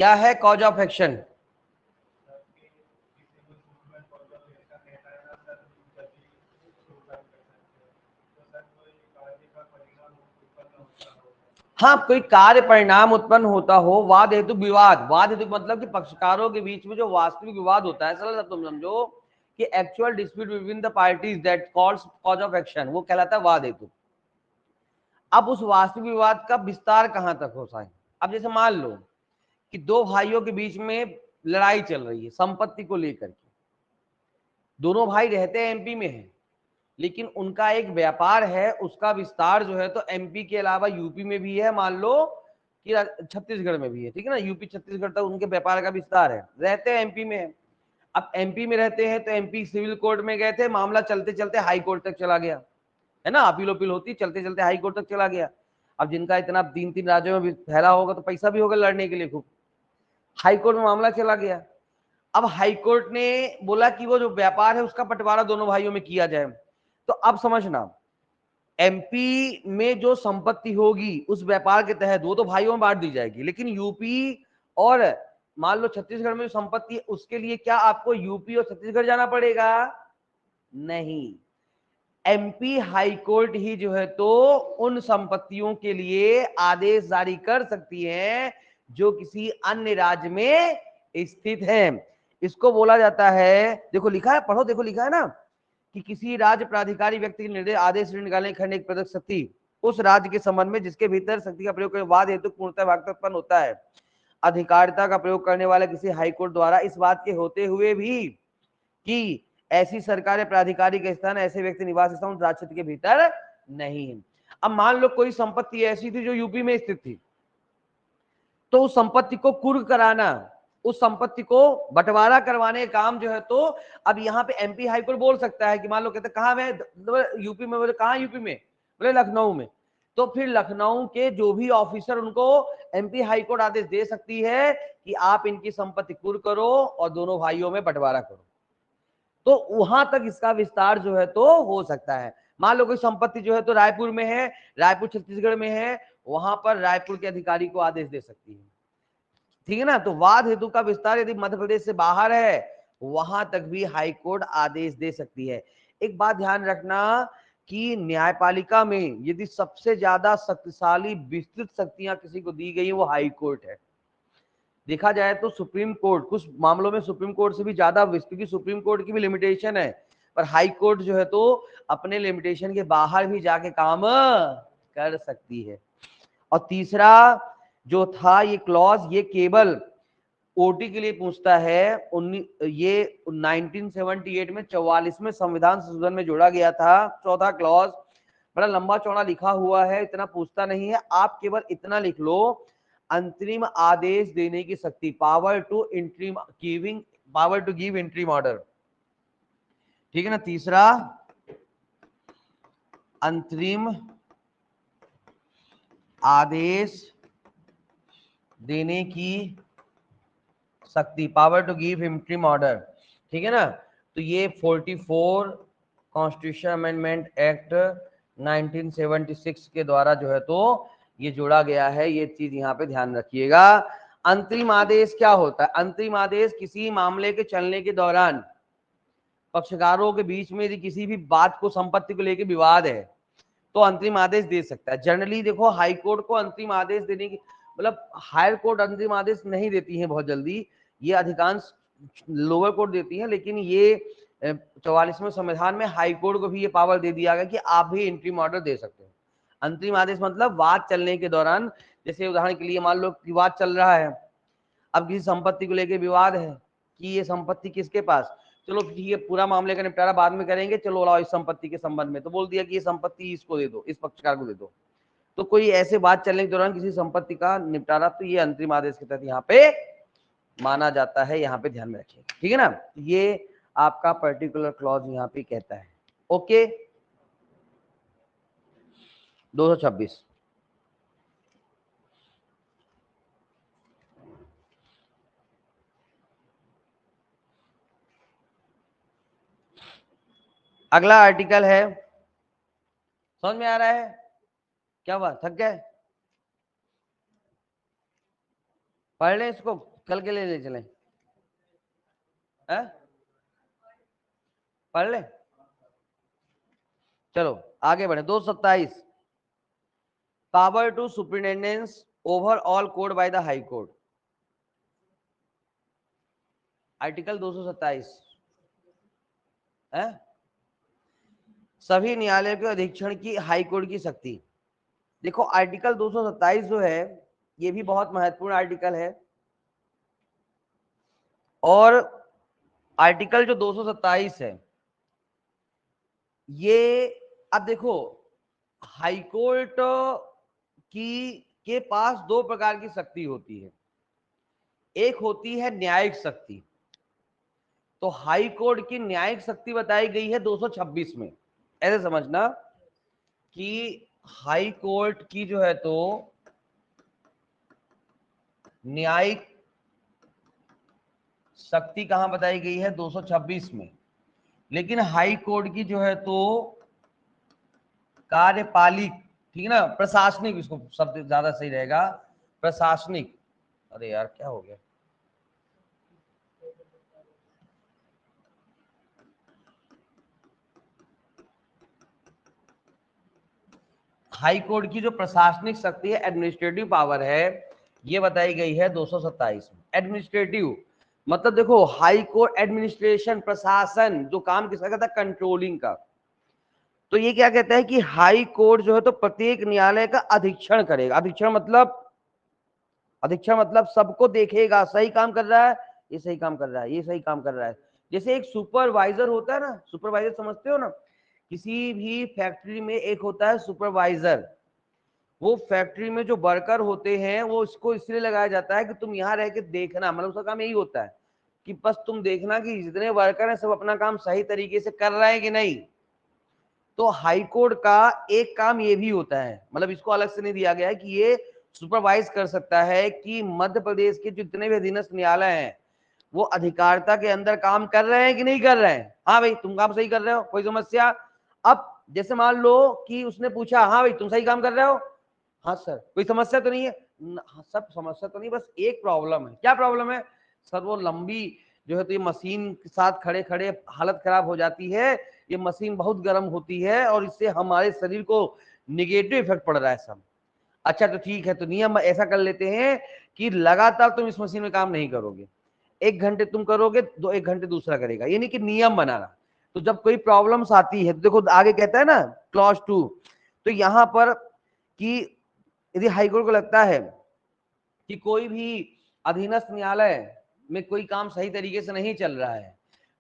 क्या है कॉज ऑफ एक्शन? हाँ, कोई कार्य परिणाम उत्पन्न होता हो, वाद हेतु विवाद, वाद हेतु मतलब कि पक्षकारों के बीच में जो वास्तविक विवाद होता है, सरल तुम समझो कि actual dispute between the parties that calls cause of action, वो कहलाता है वाद हेतु। अब उस वास्तविक विवाद का विस्तार कहां तक होता है? अब जैसे मान लो कि दो भाइयों के बीच में लड़ाई चल रही है संपत्ति को लेकर के, दोनों भाई रहते हैं एमपी में है, लेकिन उनका एक व्यापार है, उसका विस्तार जो है तो एमपी के अलावा यूपी में भी है, मान लो कि छत्तीसगढ़ में भी है, ठीक है ना, यूपी छत्तीसगढ़ तक उनके व्यापार का विस्तार है, रहते हैं एमपी में है। अब एमपी में रहते हैं तो एमपी सिविल कोर्ट में गए थे, मामला चलते चलते हाई कोर्ट तक चला गया, है ना, अपील अपील होती, चलते चलते हाई कोर्ट तक चला गया। अब जिनका इतना 3-3 राज्यों में भी फैला होगा तो पैसा भी होगा लड़ने के लिए खूब, हाई कोर्ट में मामला चला गया। अब हाई कोर्ट ने बोला कि वो जो व्यापार है उसका बंटवारा दोनों भाइयों में किया जाए। तो अब समझना, एमपी में जो संपत्ति होगी उस व्यापार के तहत वो तो भाइयों में बांट दी जाएगी, लेकिन यूपी और मान लो छत्तीसगढ़ में जो संपत्ति है उसके लिए क्या आपको यूपी और छत्तीसगढ़ जाना पड़ेगा? नहीं, एमपी हाई कोर्ट ही जो है तो उन संपत्तियों के लिए आदेश जारी कर सकती है जो किसी अन्य राज्य में स्थित है। इसको बोला जाता है, देखो लिखा है, पढ़ो, देखो लिखा है ना कि किसी राज्य प्राधिकारी व्यक्ति के निर्देश आदेश निकालने खंड एक प्रदत्त शक्ति उस राज्य के संबंध में जिसके भीतर शक्ति का प्रयोग वाद हेतु पूर्णतः भागता उत्पन्न होता है। अधिकारिता का प्रयोग करने वाले किसी हाईकोर्ट द्वारा इस बात के होते हुए भी कि ऐसी सरकारी प्राधिकारी का स्थान ऐसे व्यक्ति निवास स्थान राज्य क्षेत्र के भीतर नहीं है। अब मान लो कोई संपत्ति ऐसी थी जो यूपी में स्थित थी, तो उस संपत्ति को कुर्क कराना, उस संपत्ति को बंटवारा करवाने का काम जो है तो अब यहाँ पे एमपी हाईकोर्ट बोल सकता है कि मान लो कहते कहाँ में यूपी में, बोले कहाँ यूपी में, बोले लखनऊ में, तो फिर लखनऊ के जो भी ऑफिसर उनको एमपी हाईकोर्ट आदेश दे सकती है कि आप इनकी संपत्ति कुर्क करो और दोनों भाइयों में बंटवारा करो। तो वहां तक इसका विस्तार जो है तो हो सकता है। मान लो कोई संपत्ति जो है तो रायपुर में है, रायपुर छत्तीसगढ़ में है, वहां पर रायपुर के अधिकारी को आदेश दे सकती है, ठीक है ना। तो वाद हेतु का विस्तार यदि मध्य प्रदेश से बाहर है वहां तक भी हाई कोर्ट आदेश दे सकती है। एक बात ध्यान रखना कि न्यायपालिका में यदि सबसे ज्यादा शक्तिशाली विस्तृत शक्तियां किसी को दी गई वो हाई कोर्ट है। देखा जाए तो सुप्रीम कोर्ट कुछ मामलों में सुप्रीम कोर्ट से भी ज्यादा विस्तृत, की सुप्रीम कोर्ट की भी लिमिटेशन है, पर हाई कोर्ट जो है तो अपने लिमिटेशन के बाहर भी जाके काम कर सकती है। और तीसरा जो था ये क्लॉज, ये केवल ओटी के लिए पूछता है। ये 1978 में 44वें संविधान संशोधन में जोड़ा गया था। चौथा क्लॉज बड़ा लंबा चौड़ा लिखा हुआ है, इतना पूछता नहीं है, आप केवल इतना लिख लो, अंतरिम आदेश देने की शक्ति, power to interim giving, power to give interim order, ठीक है ना। तीसरा अंतरिम आदेश देने की शक्ति, power to give interim order, ठीक है ना। तो ये 44 कॉन्स्टिट्यूशन अमेंडमेंट एक्ट 1976 के द्वारा जो है तो ये जोड़ा गया है, ये चीज यहाँ पे ध्यान रखिएगा। अंतरिम आदेश क्या होता है? अंतरिम आदेश किसी मामले के चलने के दौरान पक्षकारों के बीच में यदि किसी भी बात को, संपत्ति को लेकर विवाद है तो अंतरिम आदेश दे सकता है। जनरली देखो हाई कोर्ट को अंतरिम आदेश देने की, मतलब हायर कोर्ट अंतरिम आदेश नहीं देती है बहुत जल्दी, ये अधिकांश लोअर कोर्ट देती है, लेकिन ये 44वें संविधान में हाई कोर्ट को भी ये पावर दे दिया गया कि आप भी इंटरिम ऑर्डर दे सकते हो। अंतरिम आदेश मतलब वाद चलने के दौरान, जैसे उदाहरण के लिए मान लो विवाद चल रहा है, अब किसी संपत्ति को लेकर विवाद है कि ये संपत्ति किसके पास, चलो ठीक है पूरा मामले का निपटारा बाद में करेंगे, चलो लाओ इस संपत्ति के संबंध में, तो बोल दिया कि ये संपत्ति इसको दे दो, इस पक्षकार को दे दो। तो कोई ऐसे बात चलने के दौरान किसी संपत्ति का निपटारा, तो ये अंतरिम आदेश के तहत यहाँ पे माना जाता है, यहाँ पे ध्यान में रखिएगा, ठीक है ना। ये आपका पर्टिकुलर क्लॉज यहाँ पे कहता है। ओके, 226 अगला आर्टिकल है, समझ में आ रहा है? क्या बात, थक गए? पढ़ लें इसको। कल के लिए ले चलें? पढ़ ले, चलो आगे बढ़े। 227, power to superintendence over all courts by the high court. Article 227 है, सभी न्यायालयों के अधीक्षण की हाई कोर्ट की शक्ति। देखो आर्टिकल 227 जो है ये भी बहुत महत्वपूर्ण आर्टिकल है, और आर्टिकल जो 227 है ये, अब देखो हाई कोर्ट की के पास दो प्रकार की शक्ति होती है, एक होती है न्यायिक शक्ति। तो हाई कोर्ट की न्यायिक शक्ति बताई गई है 226 में। ऐसे समझना कि हाई कोर्ट की जो है तो न्यायिक शक्ति कहां बताई गई है? 226 में। लेकिन हाई कोर्ट की जो है तो कार्यपालिक, ठीक है ना, प्रशासनिक, इसको शब्द ज्यादा सही रहेगा, प्रशासनिक। अरे यार क्या हो गया? हाई कोर्ट की जो प्रशासनिक शक्ति है, एडमिनिस्ट्रेटिव पावर है, ये बताई गई है 227 में। एडमिनिस्ट्रेटिव मतलब देखो हाई कोर्ट एडमिनिस्ट्रेशन, प्रशासन, जो काम किसका करता है? कंट्रोलिंग का। तो ये क्या कहता है कि हाई कोर्ट जो है तो प्रत्येक न्यायालय का अधीक्षण करेगा। अधीक्षण मतलब सबको देखेगा, सही काम कर रहा है, ये सही काम कर रहा है, ये सही काम कर रहा है। जैसे एक सुपरवाइजर होता है ना, सुपरवाइजर समझते हो ना, किसी भी फैक्ट्री में एक होता है सुपरवाइजर। वो फैक्ट्री में जो वर्कर होते हैं वो इसको इसलिए लगाया जाता है कि तुम यहाँ रह के देखना, मतलब उसका काम यही होता है कि बस तुम देखना कि जितने वर्कर हैं सब अपना काम सही तरीके से कर रहे हैं कि नहीं। तो हाई कोर्ट का एक काम ये भी होता है, मतलब इसको अलग से नहीं दिया गया है कि ये सुपरवाइज कर सकता है कि मध्य प्रदेश के जितने भी अधीनस्थ न्यायालय हैं वो अधिकारिता के अंदर काम कर रहे हैं कि नहीं कर रहे हैं। हाँ भाई तुम काम सही कर रहे हो, कोई समस्या? अब जैसे मान लो कि उसने पूछा, हाँ भाई तुम सही काम कर रहे हो, हाँ सर, कोई समस्या तो नहीं है? हाँ, सब समस्या तो नहीं, बस एक प्रॉब्लम है। क्या प्रॉब्लम है सर? वो लंबी जो है तो ये मशीन के साथ खड़े खड़े हालत खराब हो जाती है, ये मशीन बहुत गर्म होती है और इससे हमारे शरीर को निगेटिव इफेक्ट पड़ रहा है सब। अच्छा तो ठीक है, तो नियम ऐसा कर लेते हैं कि लगातार तुम इस मशीन में काम नहीं करोगे, 1 घंटे तुम करोगे, 1 घंटे दूसरा करेगा, ये नहीं कि नियम बनाना। तो जब कोई प्रॉब्लम्स आती है तो देखो आगे कहता है ना क्लॉज 2, तो यहां पर कि यदि हाईकोर्ट को लगता है कि कोई भी अधीनस्थ न्यायालय में कोई काम सही तरीके से नहीं चल रहा है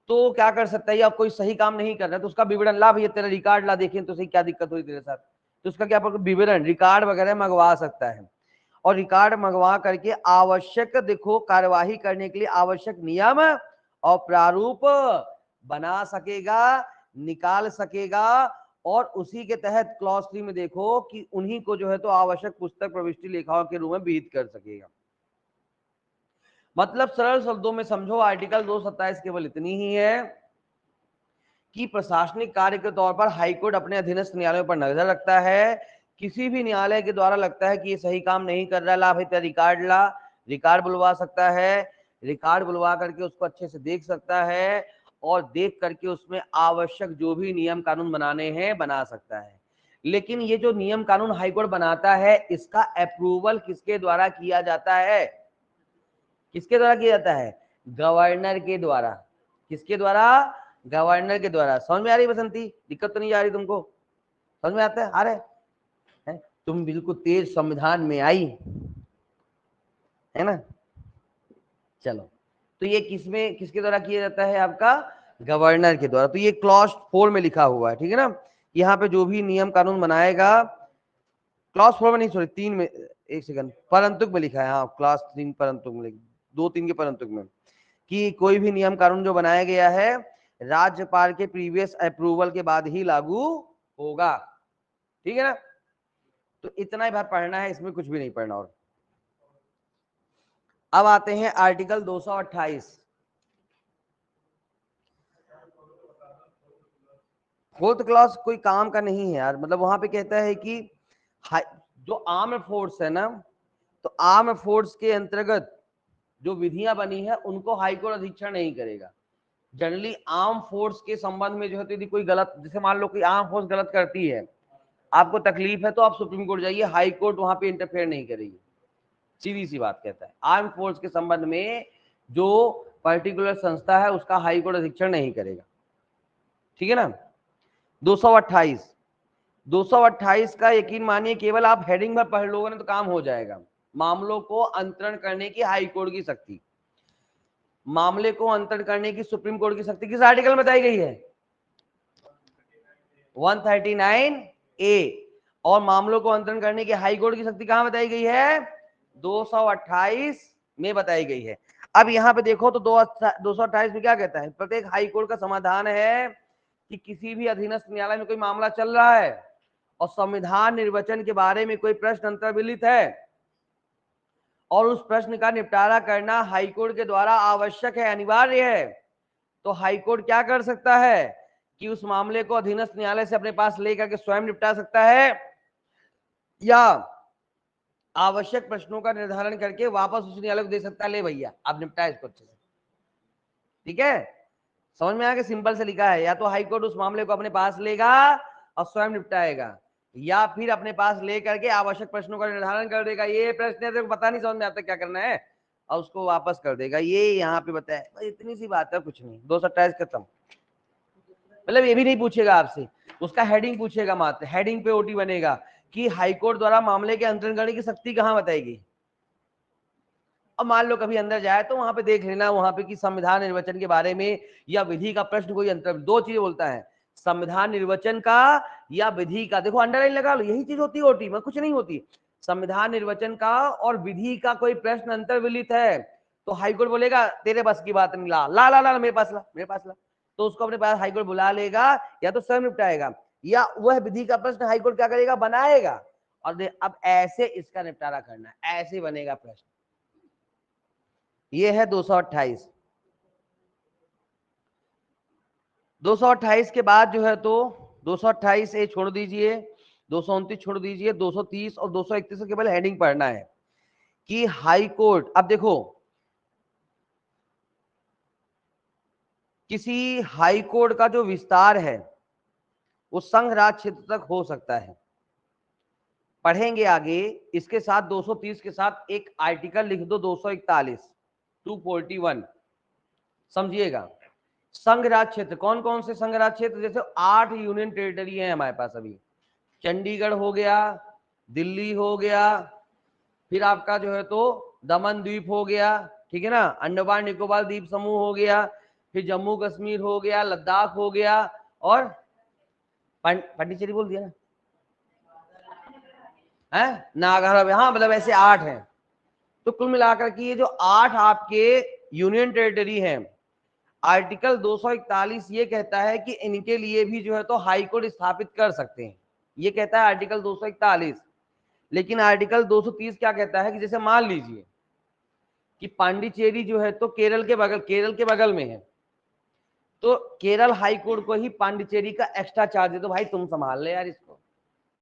तो क्या कर सकता है, या कोई सही काम नहीं कर रहा है तो उसका विवरण ला, भैया तेरा रिकॉर्ड ला, देखें तो सही क्या दिक्कत हुई तेरे साथ। तो उसका क्या विवरण, रिकॉर्ड वगैरह मंगवा सकता है, और रिकॉर्ड मंगवा करके आवश्यक देखो कार्यवाही करने के लिए आवश्यक नियम और प्रारूप बना सकेगा, निकाल सकेगा, और उसी के तहत क्लॉज 3 में देखो कि उन्हीं को जो है तो आवश्यक पुस्तक प्रविष्टि लेखाओं के रूप में विहित कर सकेगा। मतलब सरल शब्दों में समझो आर्टिकल 227 केवल इतनी ही है कि प्रशासनिक कार्य के तौर पर हाईकोर्ट अपने अधीनस्थ न्यायालयों पर नजर रखता है। किसी भी न्यायालय के द्वारा लगता है कि ये सही काम नहीं कर रहा, ला भाई तेरा रिकॉर्ड ला, रिकॉर्ड बुलवा सकता है, रिकॉर्ड बुलवा करके उसको अच्छे से देख सकता है, और देख करके उसमें आवश्यक जो भी नियम कानून बनाने हैं बना सकता है। लेकिन ये जो नियम कानून हाईकोर्ट बनाता है इसका अप्रूवल किसके द्वारा किया जाता है? किसके द्वारा किया जाता है? गवर्नर के द्वारा। किसके द्वारा? गवर्नर के द्वारा। समझ में आ रही बसंती? दिक्कत तो नहीं आ रही तुमको? समझ में आता है? आ रहे है? तुम बिल्कुल तेज संविधान में आई है ना। चलो, तो ये किसमें किसके द्वारा किया जाता है? आपका गवर्नर के द्वारा। तो ये क्लॉज 4 में लिखा हुआ है, ठीक है ना। यहाँ पे जो भी नियम कानून बनाएगा, क्लॉज 4 में नहीं, सॉरी 3 में, एक सेकंड, परंतुक में लिखा है, हाँ क्लास 3 परंतुक में, 2-3 के परंतुक में, कि कोई भी नियम कानून जो बनाया गया है राज्यपाल के प्रीवियस अप्रूवल के बाद ही लागू होगा, ठीक है ना। तो इतना ही बात पढ़ना है, इसमें कुछ भी नहीं पढ़ना। और अब आते हैं आर्टिकल 228। फोर्थ क्लास कोई काम का नहीं है यार, मतलब वहां पे कहता है कि जो आर्म फोर्स है ना, तो आर्म फोर्स के अंतर्गत जो विधियां बनी है उनको हाईकोर्ट अधीक्षण नहीं करेगा। जनरली आर्म फोर्स के संबंध में जो है तो यदि कोई गलत, जैसे मान लो कोई आर्म फोर्स गलत करती है, आपको तकलीफ है तो आप सुप्रीम कोर्ट जाइए, हाई कोर्ट वहां पे इंटरफेयर नहीं करेगी। सीधी सी बात कहता है, आर्म फोर्स के संबंध में जो पर्टिकुलर संस्था है उसका हाई कोर्ट अधीक्षण नहीं करेगा। ठीक है ना। 228 का यकीन मानिए केवल आप हेडिंग में पढ़ लोगे ना तो काम हो जाएगा। मामलों को अंतरण करने की हाई कोर्ट की शक्ति, मामले को अंतरण करने की सुप्रीम कोर्ट की शक्ति किस आर्टिकल में बताई गई है? 139A। और मामलों को अंतरण करने की हाई कोर्ट की शक्ति कहां बताई गई है? 228 में बताई गई है। अब यहां पे देखो तो 228 में क्या कहता है? प्रत्येक हाई कोर्ट का समाधान है कि किसी भी अधीनस्थ न्यायालय में कोई मामला चल रहा है और संविधान निर्वचन के बारे में कोई प्रश्न अंतर्विलित है और उस प्रश्न का निपटारा करना हाईकोर्ट के द्वारा आवश्यक है, अनिवार्य है, तो हाईकोर्ट क्या कर सकता है कि उस मामले को अधीनस्थ न्यायालय से अपने पास लेकर के स्वयं निपटा सकता है या आवश्यक प्रश्नों का निर्धारण करके वापस उस न्यायालय को दे सकता है, ले भैया आप निपटाए इसको अच्छे से। ठीक है, समझ में आ गया? सिंपल से लिखा है, या तो हाईकोर्ट उस मामले को अपने पास लेगा और स्वयं निपटाएगा, या फिर अपने पास लेकर के आवश्यक प्रश्नों का निर्धारण कर देगा, ये प्रश्न है, पता नहीं समझ में आता क्या करना है, और उसको वापस कर देगा। ये यहाँ पे बताया, इतनी सी बात है, कुछ नहीं। 228 खत्म। मतलब ये भी नहीं पूछेगा आपसे, उसका हेडिंग पूछेगा मात्र, हेडिंग पे ओटी बनेगा कि हाईकोर्ट द्वारा मामले के अंतरण करने की शक्ति कहां बताएगी। अब मान लो कभी अंदर जाए तो वहां पे देख लेना, वहां पे कि संविधान निर्वचन के बारे में या विधि का प्रश्न कोई अंतर, दो चीजें बोलता है, संविधान निर्वचन का या विधि का। देखो अंडरलाइन लगा लो, यही चीज होती है ओटी में, कुछ नहीं होती। संविधान निर्वचन का और विधि का कोई प्रश्न अंतर्विलित है तो हाईकोर्ट बोलेगा तेरे बस की बात नहीं, ला ला ला ला मेरे पास ला, मेरे पास ला, तो उसको अपने पास हाईकोर्ट बुला लेगा, या तो स्वयं निपटाएगा, या वह विधि का प्रश्न हाईकोर्ट क्या करेगा, बनाएगा। और अब ऐसे इसका निपटारा करना, ऐसे बनेगा प्रश्न। ये है 228। 228 के बाद जो है तो 228 ए छोड़ दीजिए, 229 छोड़ दीजिए, 230 और 231 से केवल हेडिंग पढ़ना है कि हाई कोर्ट। अब देखो किसी हाई कोर्ट का जो विस्तार है वो संघ राज क्षेत्र तक हो सकता है, पढ़ेंगे आगे। इसके साथ 230 के साथ एक आर्टिकल लिख दो, 241 241, समझिएगा। संघ राज क्षेत्र, कौन कौन से संघ राज क्षेत्र? जैसे 8 यूनियन टेरिटरी है हमारे पास अभी, चंडीगढ़ हो गया, दिल्ली हो गया, फिर आपका जो है तो दमन द्वीप हो गया, ठीक है ना, अंडमान निकोबार द्वीप समूह हो गया, फिर जम्मू कश्मीर हो गया, लद्दाख हो गया, और पांडिचेरी बोल दिया ना, है नागालैंड। हाँ मतलब ऐसे 8 हैं। तो कुल मिलाकर के ये जो 8 आपके यूनियन टेरिटरी हैं, आर्टिकल 241 ये कहता है कि इनके लिए भी जो है तो हाई कोर्ट स्थापित कर सकते हैं, ये कहता है आर्टिकल 241। लेकिन आर्टिकल 230 क्या कहता है कि जैसे मान लीजिए कि पांडिचेरी जो है तो केरल के बगल में है, तो केरल हाई कोर्ट को ही पांडिचेरी का एक्स्ट्रा चार्ज है, तो भाई तुम संभाल ले यार इसको,